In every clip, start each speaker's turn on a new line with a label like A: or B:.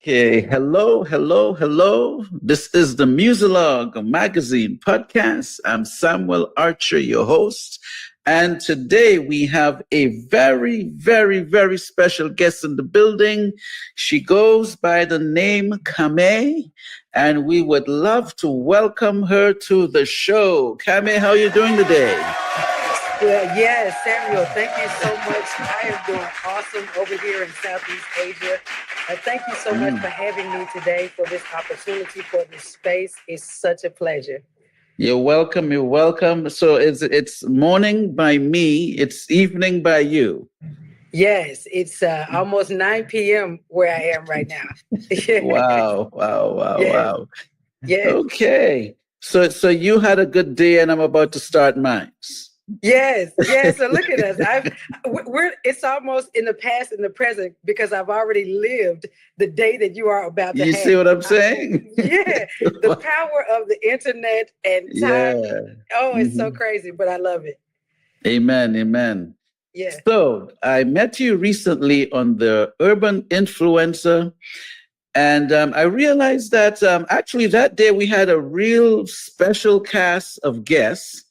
A: Okay, hello. This is the Muzilog Magazine Podcast. I'm Samuel Archer, your host. And today we have a very special guest in the building. She goes by the name Khame, and we would love to welcome her to the show. Khame, how are you doing today?
B: Well, yes, Samuel, thank you so much. I am doing awesome over here in Southeast Asia. Thank you so much for having me today, for this opportunity, for this space. It's such a pleasure.
A: You're welcome. So it's morning by me. It's evening by you.
B: Yes, it's almost 9 p.m. where I am right now.
A: Wow.
B: Yes.
A: Okay. So you had a good day and I'm about to start mine.
B: Yes. So look at us. It's almost in the past and the present because I've already lived the day that you are about to have.
A: You see what I'm saying?
B: Yeah. The power of the internet and time.
A: Yeah.
B: Oh, it's so crazy, but I love it.
A: Amen.
B: Yeah.
A: So I met you recently on the Urban Influencer. And I realized that actually that day we had a real special cast of guests.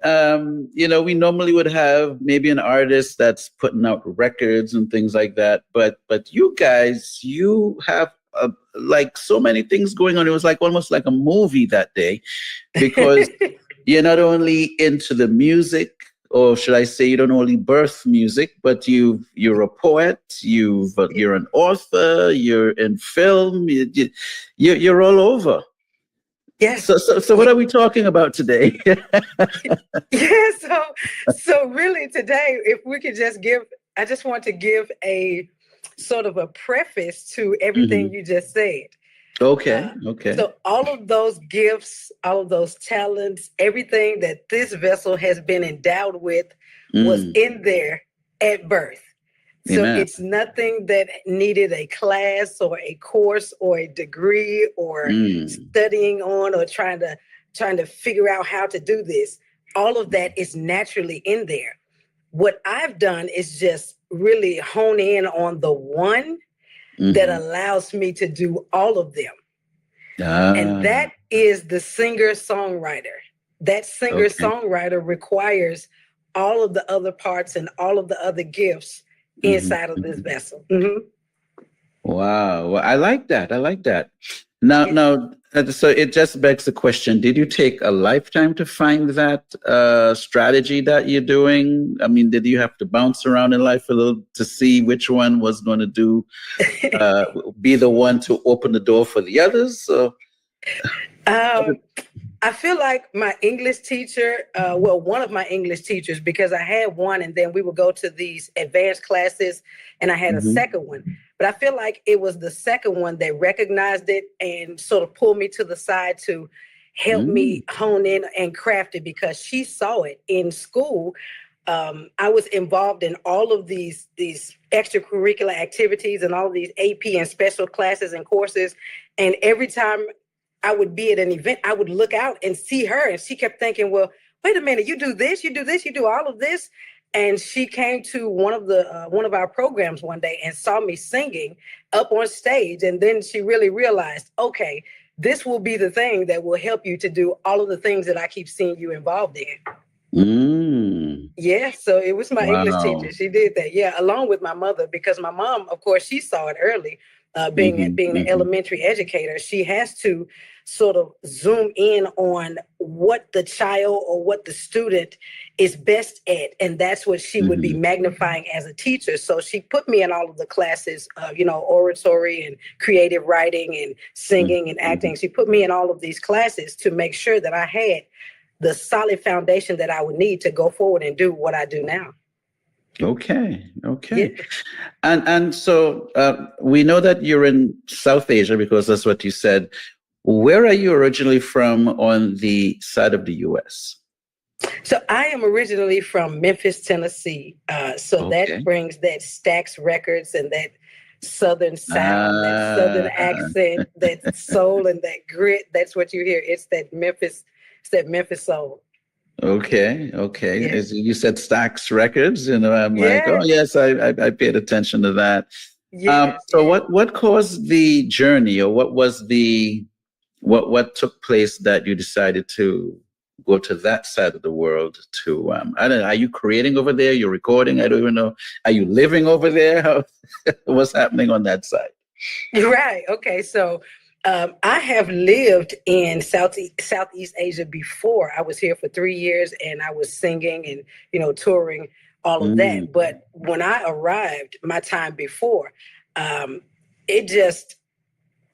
A: We normally would have maybe an artist that's putting out records and things like that. But you guys, you have like so many things going on. It was like almost like a movie that day because you're not only into the music, or should I say, you don't only birth music, but you're a poet, you're an author, you're in film, you're all over.
B: Yes.
A: So what are we talking about today?
B: So really today, if we could just I just want to give a sort of a preface to everything you just said.
A: Okay.
B: So all of those gifts, all of those talents, everything that this vessel has been endowed with was in there at birth. So It's nothing that needed a class or a course or a degree or studying on or trying to figure out how to do this. All of that is naturally in there. What I've done is just really hone in on the one that allows me to do all of them. And that is the singer-songwriter. That singer-songwriter requires all of the other parts and all of the other gifts inside of this vessel.
A: Wow. Well, I like that. Now, so it just begs the question, did you take a lifetime to find that strategy that you're doing? I mean, did you have to bounce around in life a little to see which one was going to be the one to open the door for the others? So,
B: I feel like my English teacher, one of my English teachers, because I had one and then we would go to these advanced classes and I had a second one. But I feel like it was the second one that recognized it and sort of pulled me to the side to help me hone in and craft it because she saw it in school. I was involved in all of these extracurricular activities and all of these AP and special classes and courses. And every time I would be at an event, I would look out and see her. And she kept thinking, well, wait a minute, you do this, you do all of this. And she came to one of our programs one day and saw me singing up on stage. And then she really realized, okay, this will be the thing that will help you to do all of the things that I keep seeing you involved in. Yeah, so it was my English teacher. She did that. Yeah, along with my mother, because my mom, of course, she saw it early. Being an elementary educator, she has to sort of zoom in on what the child or what the student is best at. And that's what she would be magnifying as a teacher. So she put me in all of the classes, oratory and creative writing and singing and acting. She put me in all of these classes to make sure that I had the solid foundation that I would need to go forward and do what I do now.
A: Okay.
B: Yeah.
A: And so we know that you're in South Asia because that's what you said. Where are you originally from on the side of the U.S.?
B: So I am originally from Memphis, Tennessee. That brings that Stax Records and that Southern sound, that Southern accent, that soul and that grit. That's what you hear. It's that Memphis soul.
A: Okay.
B: Yeah.
A: As you said Stax Records, I'm like, oh yes, I paid attention to that.
B: Yes,
A: So
B: yes.
A: what caused the journey, or what was what took place that you decided to go to that side of the world to I don't know, are you creating over there? You're recording? I don't even know. Are you living over there? What's happening on that side?
B: Right. Okay. So I have lived in Southeast Asia before. I was here for 3 years and I was singing and, touring all of
A: Mm,
B: that. But when I arrived, my time before, um, it just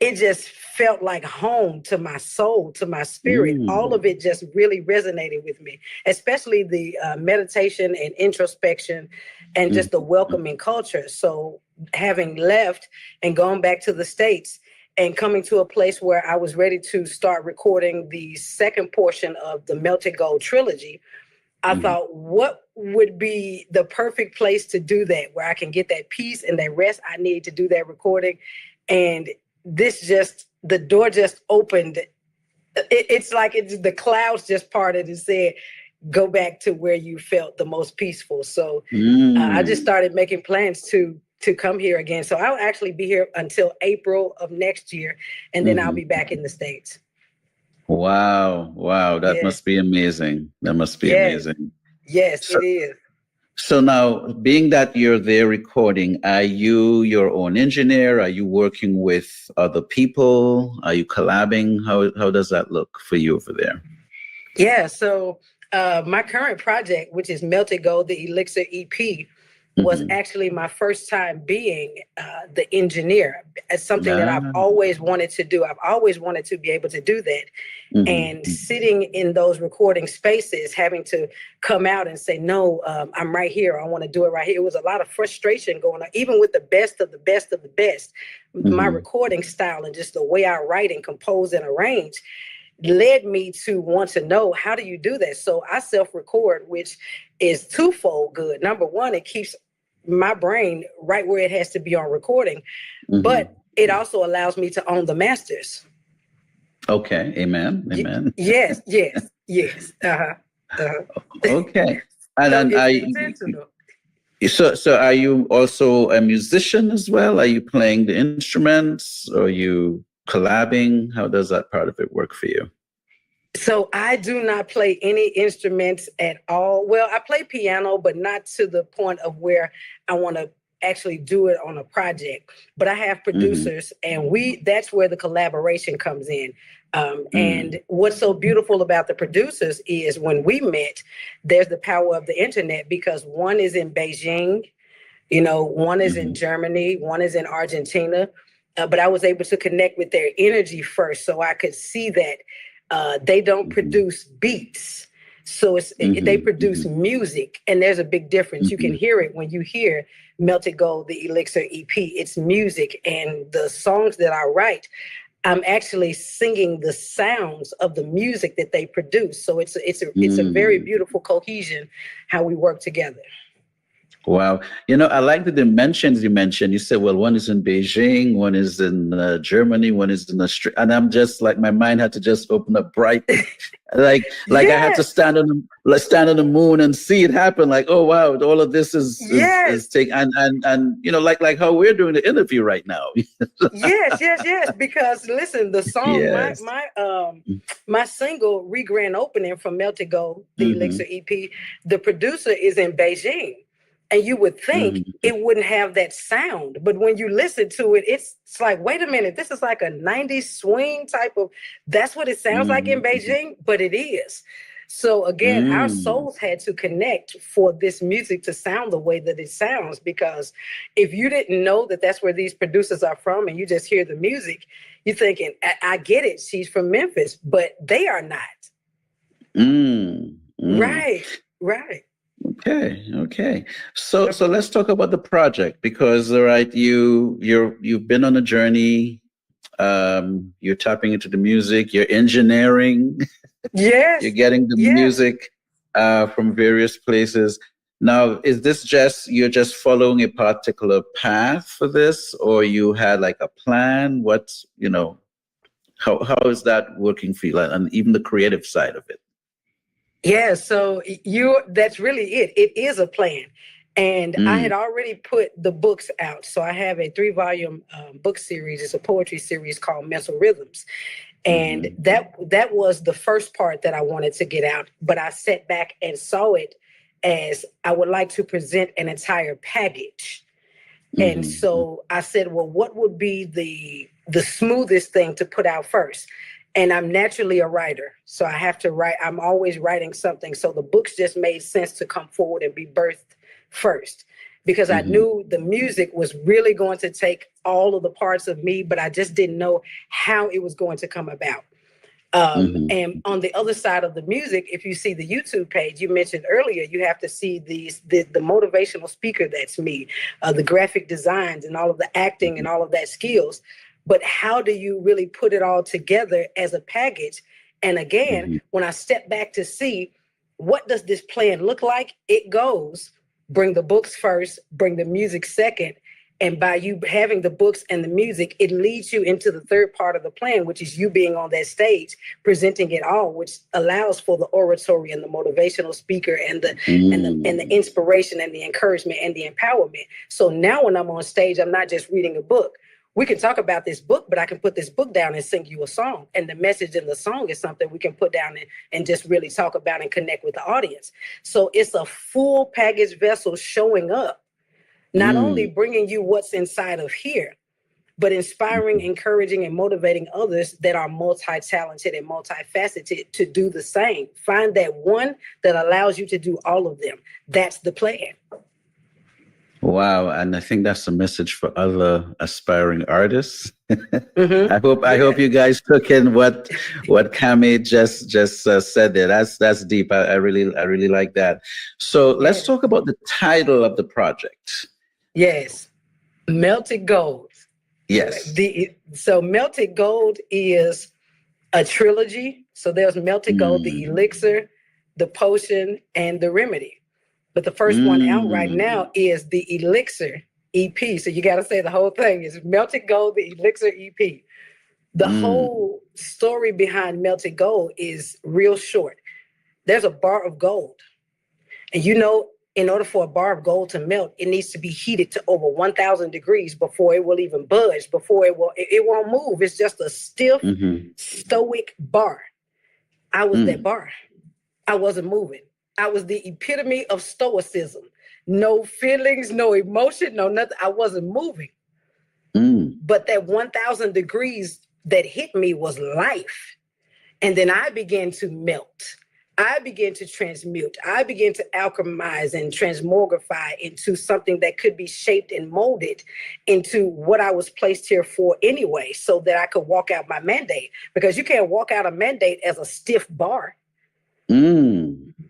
B: it just felt like home to my soul, to my spirit. All
A: mm,
B: of it just really resonated with me, especially the meditation and introspection and
A: mm,
B: just the welcoming culture. So, having left and gone back to the States and coming to a place where I was ready to start recording the second portion of the Melted Gold trilogy, I
A: mm,
B: thought, what would be the perfect place to do that, where I can get that peace and that rest I need to do that recording? And the door just opened. It's like the clouds just parted and said, go back to where you felt the most peaceful. So I just
A: mm.
B: started making plans to come here again. So I'll actually be here until April of next year, and then I'll
A: Hmm.
B: be back in the States.
A: Wow, wow, that
B: Yeah.
A: must be amazing. That must be
B: Yes.
A: amazing.
B: Yes,
A: So,
B: it is.
A: so now, being that you're there recording, are you your own engineer? Are you working with other people? Are you collabing? How does that look for you over there?
B: Yeah. So my current project, which is Melted Gold, the Elixir EP, was
A: Hmm.
B: actually my first time being the engineer. It's something that I've
A: Ah,
B: always wanted to do. I've always wanted to be able to do that. And
A: hmm.
B: sitting in those recording spaces, having to come out and say, no, I'm right here. I want to do it right here. It was a lot of frustration going on, even with the best of the best of the best. My
A: Hmm.
B: recording style and just the way I write and compose and arrange led me to want to know, how do you do that? So I self-record, which is twofold good. Number one, it keeps my brain right where it has to be on recording,
A: Hmm.
B: but it also allows me to own the masters.
A: Okay, amen, amen.
B: Yes, yes, yes. Uh-huh.
A: Okay, and
B: So
A: then
B: it's intentional.
A: so are you also a musician as well? Are you playing the instruments? Or are you collabing? How does that part of it work for you?
B: So I do not play any instruments at all. Well, I play piano, but not to the point of where I want to actually do it on a project. But I have
A: Hmm.
B: producers, and that's where the collaboration comes in.
A: Mm,
B: And what's so beautiful about the producers is when we met, there's the power of the internet, because one is in Beijing, one is in
A: mhm,
B: Germany, one is in Argentina. But I was able to connect with their energy first, so I could see that they don't
A: mhm,
B: produce beats. So they
A: mhm,
B: produce
A: mhm,
B: music, and there's a big difference. You can
A: mhm,
B: hear it when you hear Melted Gold, the Elixir EP. It's music, and the songs that I write, I'm actually singing the sounds of the music that they produce. So it's a very
A: mm.
B: beautiful cohesion how we work together.
A: Wow. I like the dimensions you mentioned. You said, well, one is in Beijing, one is in Germany, one is in Australia. And I'm just like, my mind had to just open up bright. Like I had to
B: Yes,
A: stand on the moon and see it happen. Like, oh, wow, all of this is
B: yes.
A: taking, and like how we're doing the interview right now.
B: Yes, yes, yes. Because listen, the song,
A: Yes.
B: my single "Re Grand Opening" from Melted Gold, the
A: Hmm.
B: Elixir EP, the producer is in Beijing, and you would think
A: Hmm.
B: it wouldn't have that sound, but when you listen to it, it's like, wait a minute, this is like a '90s swing type of. That's what it sounds like in
A: Hmm.
B: Beijing, but it is. So again, our
A: Hmm.
B: souls had to connect for this music to sound the way that it sounds, because if you didn't know that that's where these producers are from and you just hear the music, you're thinking, I get it, she's from Memphis, but they are not.
A: Mm. Mm.
B: Right, right.
A: Okay, okay. So let's talk about the project, because all right, you've been on a journey. You're tapping into the music, you're engineering, you're
B: Yes,
A: getting the
B: yes.
A: music from various places. Now, is this just you're just following a particular path for this, or you had like a plan? What's, how is that working for you? And even the creative side of it.
B: Yeah, so that's really it. It is a plan. And I had already put the books out. So I have a 3-volume book series. It's a poetry series called Mental Rhythms. And that was the first part that I wanted to get out. But I sat back and saw it as I would like to present an entire package. And so I said, well, what would be the smoothest thing to put out first? And I'm naturally a writer, so I have to write. I'm always writing something. So the books just made sense to come forward and be birthed first, because I knew the music was really going to take all of the parts of me, but I just didn't know how it was going to come about. And on the other side of the music, if you see the YouTube page you mentioned earlier, you have to see the motivational speaker. That's me, the graphic designs and all of the acting and all of that skills. But how do you really put it all together as a package? And again, when I step back to see what does this plan look like, it goes, bring the books first, bring the music second. And by you having the books and the music, it leads you into the third part of the plan, which is you being on that stage, presenting it all, which allows for the oratory and the motivational speaker and the inspiration and the encouragement and the empowerment. So now when I'm on stage, I'm not just reading a book. We can talk about this book, but I can put this book down and sing you a song. And the message in the song is something we can put down and just really talk about and connect with the audience. So it's a full package vessel showing up, not only bringing you what's inside of here, but inspiring, encouraging, and motivating others that are multi-talented and multifaceted to do the same. Find that one that allows you to do all of them. That's the plan.
A: Wow, and I think that's a message for other aspiring artists. I hope you guys took in what Khame just said there. That's deep. I really like that. So let's talk about the title of the project. Yes,
B: Melted Gold.
A: Yes.
B: So Melted Gold is a trilogy. So there's Melted Gold, the Elixir, the Potion, and the Remedy. But the first one out right now is the Elixir EP. So you got to say the whole thing is Melted Gold, the Elixir EP. The whole story behind Melted Gold is real short. There's a bar of gold. And you know, in order for a bar of gold to melt, it needs to be heated to over 1,000 degrees before it will even budge, before it won't move. It's just a stiff, stoic bar. I was that bar. I wasn't moving. I was the epitome of stoicism. No feelings, no emotion, no nothing. I wasn't moving. But that 1,000 degrees that hit me was life. And then I began to melt. I began to transmute. I began to alchemize and transmogrify into something that could be shaped and molded into what I was placed here for anyway, so that I could walk out my mandate. Because you can't walk out a mandate as a stiff bar.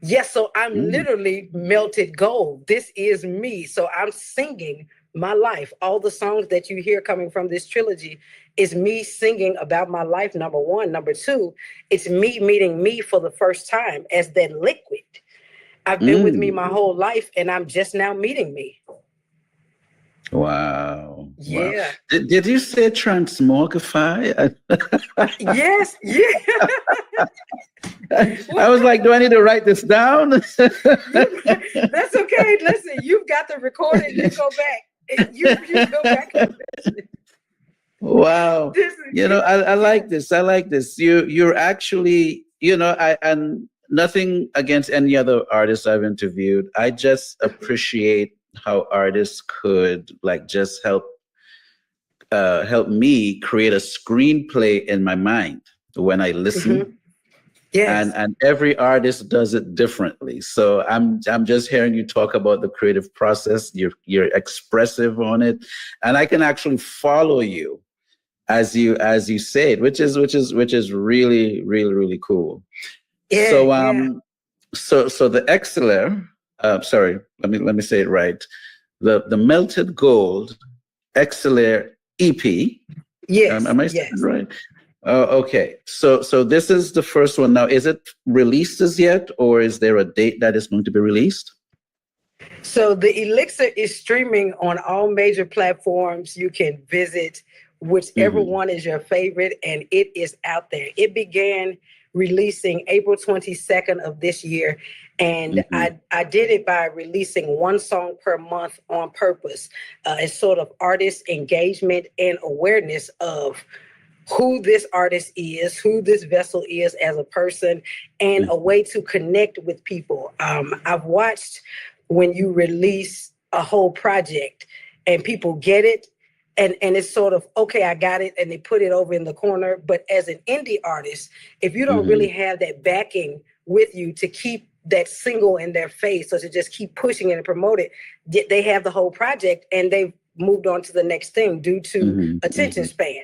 B: Yes, so I'm literally melted gold. This is me. So I'm singing my life. All the songs that you hear coming from this trilogy is me singing about my life, number one. Number two, it's me meeting me for the first time as that liquid. I've been with me my whole life, and I'm just now meeting me.
A: Wow.
B: Yeah.
A: Wow. Did you say transmogrify?
B: Yes. Yeah.
A: I was like, do I need to write this down?
B: That's okay. Listen, you've got the recording. You go back. You go back and listen.
A: Wow. I like this. I like this. You're actually, and nothing against any other artist I've interviewed. I just appreciate how artists could just help me create a screenplay in my mind when I listen. Yes. And every artist does it differently. So I'm just hearing you talk about the creative process. You're expressive on it, and I can actually follow you as you say it, which is really, really, really cool. Yeah, so the Elixir, sorry, let me say it right. The Melted Gold Elixir EP.
B: Yes.
A: Am I saying it right? Okay. So this is the first one. Now, is it released as yet, or is there a date that is going to be released?
B: So the Elixir is streaming on all major platforms. You can visit whichever one is your favorite, and it is out there. It began releasing April 22nd of this year. And I did it by releasing one song per month on purpose. It's sort of artist engagement and awareness of who this artist is, who this vessel is as a person, and a way to connect with people. I've watched when you release a whole project and people get it, and it's sort of, okay, I got it, and they put it over in the corner. But as an indie artist, if you don't really have that backing with you to keep that single in their face, so to just keep pushing it and promote it, they have the whole project and they've moved on to the next thing due to attention span.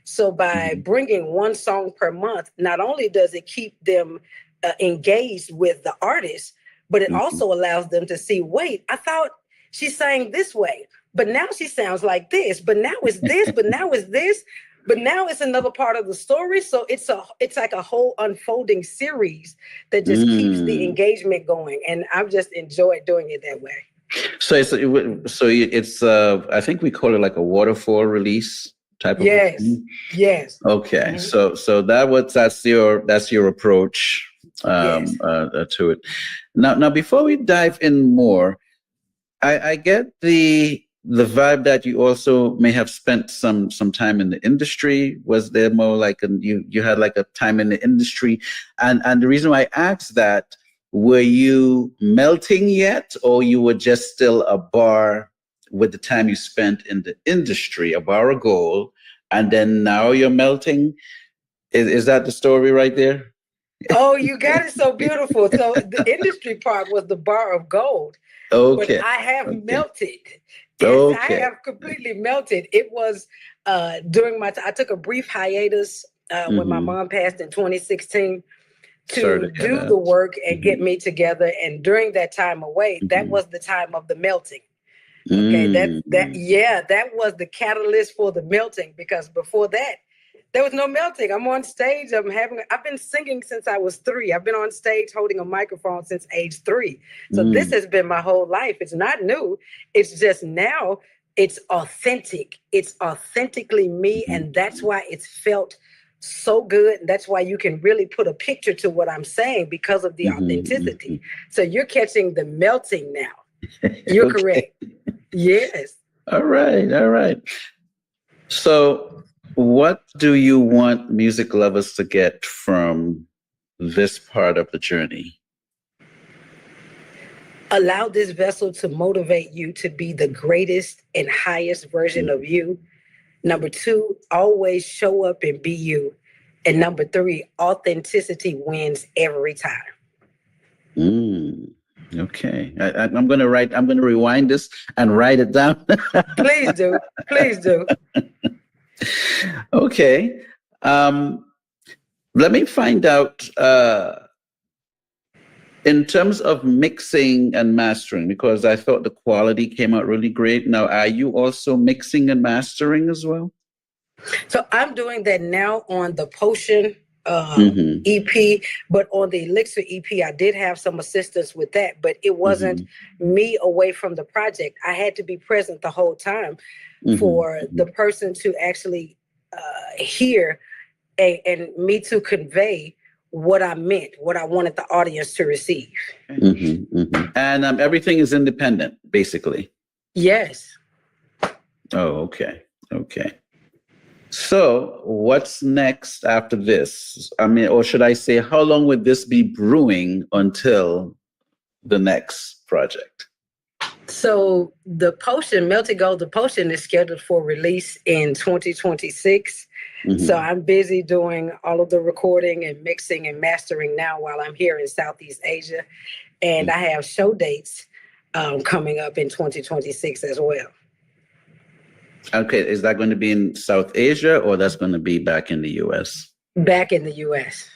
B: So by bringing one song per month, not only does it keep them engaged with the artist, but it also allows them to see, wait, I thought she sang this way, but now she sounds like this, but now it's this, but now it's this, but now it's another part of the story. So it's like a whole unfolding series that just keeps the engagement going. And I've just enjoyed doing it that way.
A: So it's I think we call it like a waterfall release type of thing. Yes. Okay. So that's your approach to it. Now before we dive in more, I get the vibe that you also may have spent some time in the industry. Was there more like you had like a time in the industry? And the reason why I asked that, were you melting yet, or you were just still a bar with the time you spent in the industry, a bar of gold, and then now you're melting? Is that the story right there?
B: Oh, you got it so beautiful. So the industry part was the bar of gold.
A: Okay.
B: But I have melted. Yes, I have completely melted. It was during I took a brief hiatus when my mom passed in 2016 to do the work and get me together. And during that time away, that was the time of the melting. Okay, that was the catalyst for the melting, because before that, there was no melting. I'm on stage. I've been singing since I was 3. I've been on stage holding a microphone since age 3. So this has been my whole life. It's not new. It's just now it's authentic. It's authentically me. And that's why it's felt so good. And that's why you can really put a picture to what I'm saying, because of the authenticity. So you're catching the melting now. You're correct. Yes. All
A: right. So what do you want music lovers to get from this part of the journey?
B: Allow this vessel to motivate you to be the greatest and highest version of you. Number 2, always show up and be you. And number 3, authenticity wins every time.
A: Okay. I'm going to rewind this and write it down.
B: Please do.
A: Okay. Let me find out in terms of mixing and mastering, because I thought the quality came out really great. Now, are you also mixing and mastering as well?
B: So I'm doing that now on the Potion EP, but on the Elixir EP, I did have some assistance with that, but it wasn't me away from the project. I had to be present the whole time for the person to actually hear and me to convey what I meant, what I wanted the audience to receive.
A: And everything is independent, basically.
B: Yes.
A: Oh, okay. So what's next after this? I mean, or should I say, how long would this be brewing until the next project?
B: So the Potion, Melted Gold, the Potion is scheduled for release in 2026. So I'm busy doing all of the recording and mixing and mastering now while I'm here in Southeast Asia. And I have show dates coming up in 2026 as well.
A: Okay, is that going to be in South Asia, or that's going to be back in the U.S.?
B: Back in the U.S.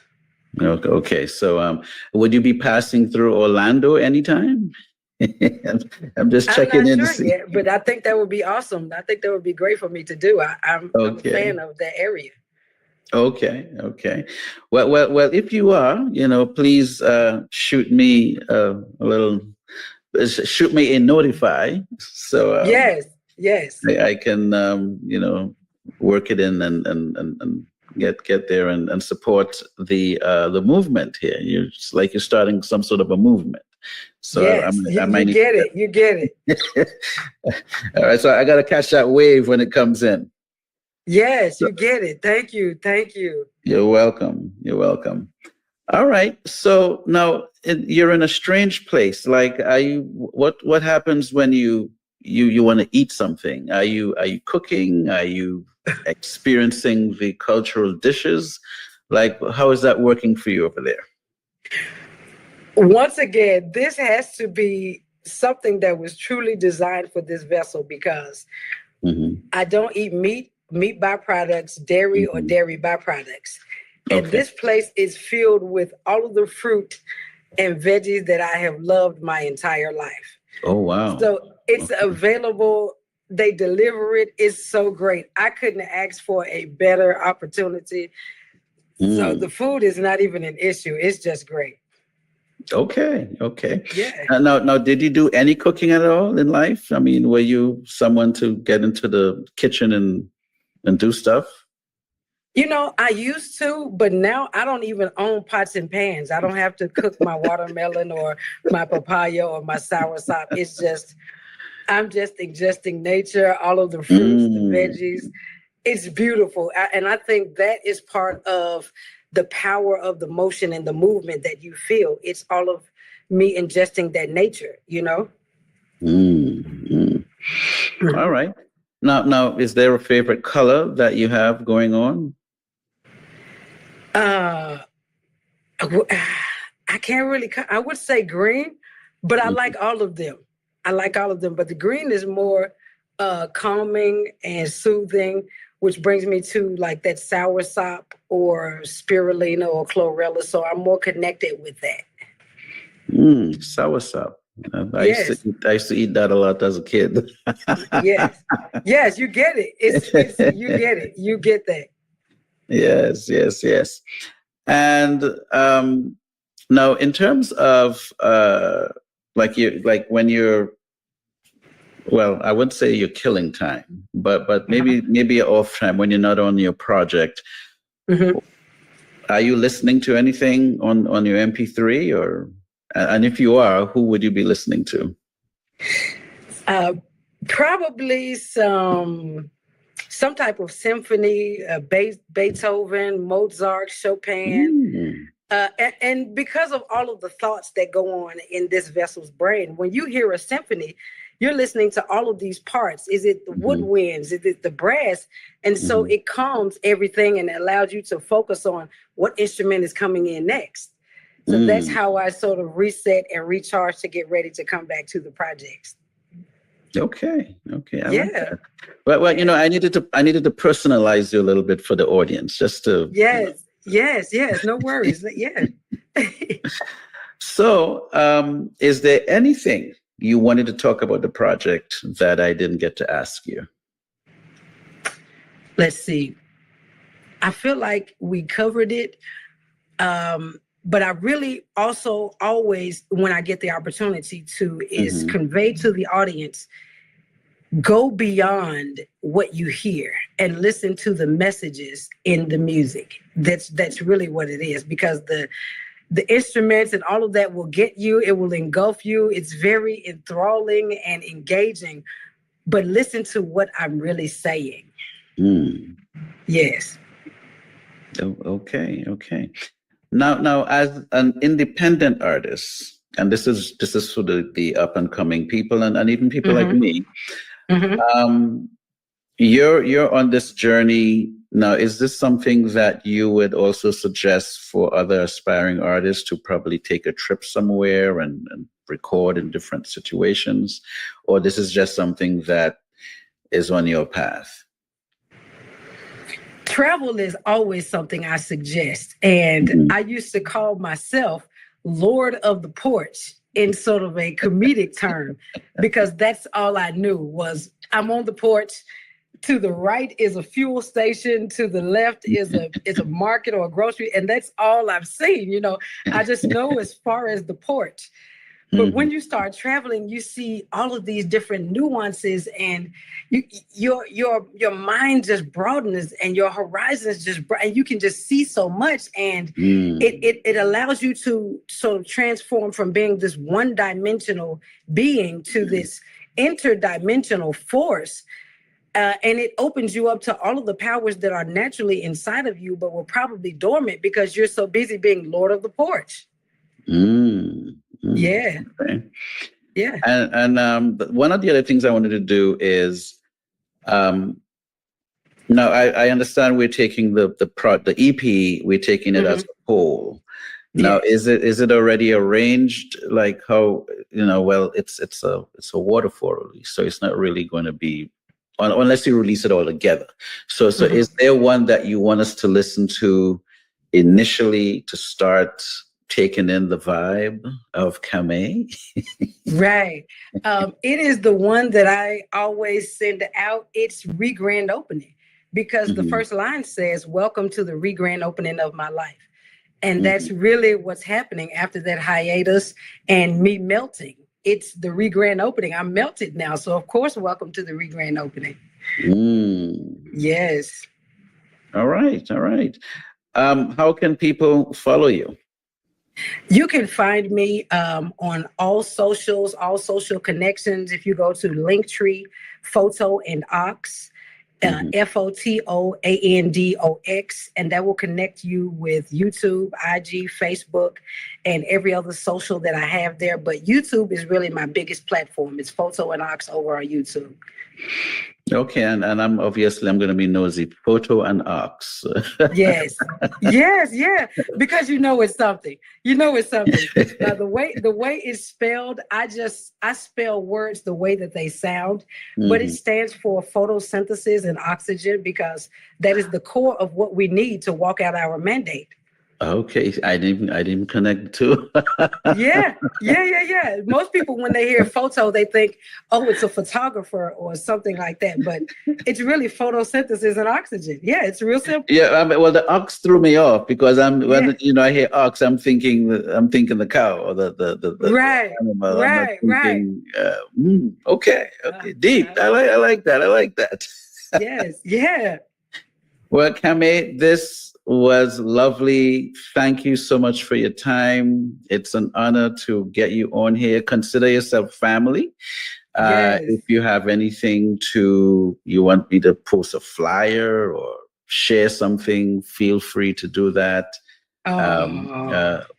A: Okay. So would you be passing through Orlando anytime? I'm just checking in.
B: I'm not sure yet, but I think that would be awesome. I think that would be great for me to do. I'm a fan of that area. Okay.
A: Well, if you are, please shoot me shoot me a notify. So
B: yes.
A: I can, work it in and get there and support the movement here. It's like you're starting some sort of a movement. So
B: yes,
A: I
B: you
A: might need
B: get it. You get it.
A: All right, so I got to catch that wave when it comes in.
B: Yes, you get it. Thank you. Thank you.
A: You're welcome. You're welcome. All right. So now you're in a strange place. Like, what happens when you want to eat something? Are you cooking? Are you experiencing the cultural dishes? Like, how is that working for you over there?
B: Once again, this has to be something that was truly designed for this vessel because I don't eat meat byproducts, dairy or dairy byproducts. And this place is filled with all of the fruit and veggies that I have loved my entire life.
A: Oh, wow.
B: So it's available. They deliver it. It's so great. I couldn't ask for a better opportunity. So the food is not even an issue. It's just great.
A: Okay.
B: Yeah.
A: Now, did you do any cooking at all in life? I mean, were you someone to get into the kitchen and do stuff?
B: I used to, but now I don't even own pots and pans. I don't have to cook my watermelon or my papaya or my soursop. It's just, I'm just ingesting nature, all of the fruits, the veggies. It's beautiful. And I think that is part of the power of the motion and the movement that you feel. It's all of me ingesting that nature,
A: All right. Now, is there a favorite color that you have going on?
B: I can't really, I would say green, but I like all of them. But the green is more calming and soothing, which brings me to like that soursop or spirulina or chlorella. So I'm more connected with that.
A: Soursop. I used to eat that a lot as a kid.
B: Yes, you get it. You get it. You get that.
A: Yes. And now, in terms of when you're, well, I wouldn't say you're killing time, but maybe you're off time when you're not on your project. Are you listening to anything on your MP3 or? And if you are, who would you be listening to?
B: Probably some type of symphony, Beethoven, Mozart, Chopin. And because of all of the thoughts that go on in this vessel's brain, when you hear a symphony, you're listening to all of these parts. Is it the woodwinds? Is it the brass? And so it calms everything and allows you to focus on what instrument is coming in next. So that's how I sort of reset and recharge to get ready to come back to the projects.
A: Okay. I like that. Well, I needed to personalize you a little bit for the audience, just to.
B: Yes. No worries. Yeah.
A: So, is there anything you wanted to talk about the project that I didn't get to ask you?
B: Let's see. I feel like we covered it. But I really also always, when I get the opportunity to, is convey to the audience, go beyond what you hear and listen to the messages in the music. That's really what it is, because the instruments and all of that will get you, it will engulf you. It's very enthralling and engaging, but listen to what I'm really saying. Yes.
A: Okay. Now, as an independent artist, and this is for the up and coming people and even people like me, you're on this journey now. Is this something that you would also suggest for other aspiring artists to probably take a trip somewhere and record in different situations, or this is just something that is on your path?
B: Travel is always something I suggest. And I used to call myself Lord of the Porch in sort of a comedic term, because that's all I knew was I'm on the porch. To the right is a fuel station. To the left is a market or a grocery. And that's all I've seen. I just know as far as the porch. But when you start traveling, you see all of these different nuances, and your mind just broadens, and your horizons and you can just see so much, and it allows you to sort of transform from being this one-dimensional being to this interdimensional force. And it opens you up to all of the powers that are naturally inside of you, but were probably dormant because you're so busy being Lord of the Porch. Yeah.
A: Okay.
B: Yeah.
A: And one of the other things I wanted to do is, now I understand we're taking the EP, we're taking it as a whole. Now, is it already arranged like how, well, it's a waterfall release, so it's not really going to be, unless you release it all together. So is there one that you want us to listen to initially to start taking in the vibe of Khame?
B: Right. It is the one that I always send out. It's re-grand opening, because the first line says, "Welcome to the re-grand opening of my life." And that's really what's happening after that hiatus and me melting. It's the re-grand opening. I'm melted now. So of course, welcome to the re-grand opening. Yes.
A: All right. How can people follow you?
B: You can find me on all social connections. If you go to Linktree, Photo and Ox, FOTOANDOX, and that will connect you with YouTube, IG, Facebook, and every other social that I have there. But YouTube is really my biggest platform. It's Photo and Ox over on YouTube.
A: Okay, and I'm going to be nosy. Photo and Ox.
B: Yes, yeah, because it's something. Now the way it's spelled, I spell words the way that they sound, but it stands for photosynthesis and oxygen, because that is the core of what we need to walk out our mandate.
A: Okay, I didn't connect the two.
B: Yeah. Most people, when they hear photo, they think, oh, it's a photographer or something like that. But it's really photosynthesis and oxygen. Yeah, it's real simple.
A: Yeah, well, the ox threw me off because when I hear ox, I'm thinking the cow or the
B: right,
A: animal.
B: Right.
A: Okay, deep. I like that.
B: Yes, yeah.
A: Well, Khame, this was lovely. Thank you so much for your time. It's an honor to get you on here. Consider yourself family.
B: Yes.
A: If you have anything you want me to post a flyer or share something, feel free to do that.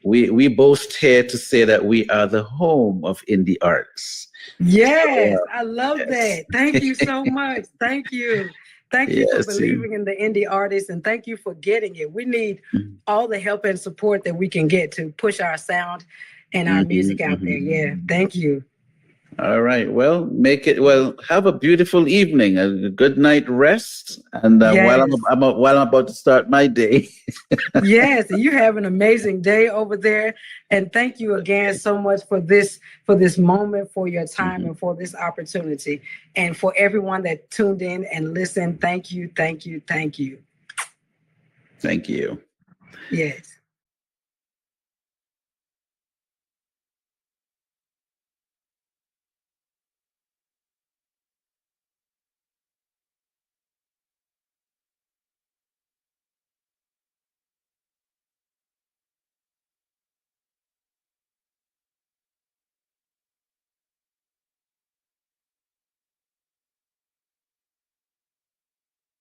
A: We boast here to say that we are the home of indie arts.
B: Yes, I love that. Thank you so much. Thank you. Thank you for believing in the indie artists, and thank you for getting it. We need all the help and support that we can get to push our sound and our music out there. Yeah, thank you.
A: All right. Well, have a beautiful evening, a good night rest, and while I'm about to start my day.
B: Yes, you have an amazing day over there, and thank you again so much for this moment, for your time, and for this opportunity, and for everyone that tuned in and listened. Thank you.
A: Thank you.
B: Yes.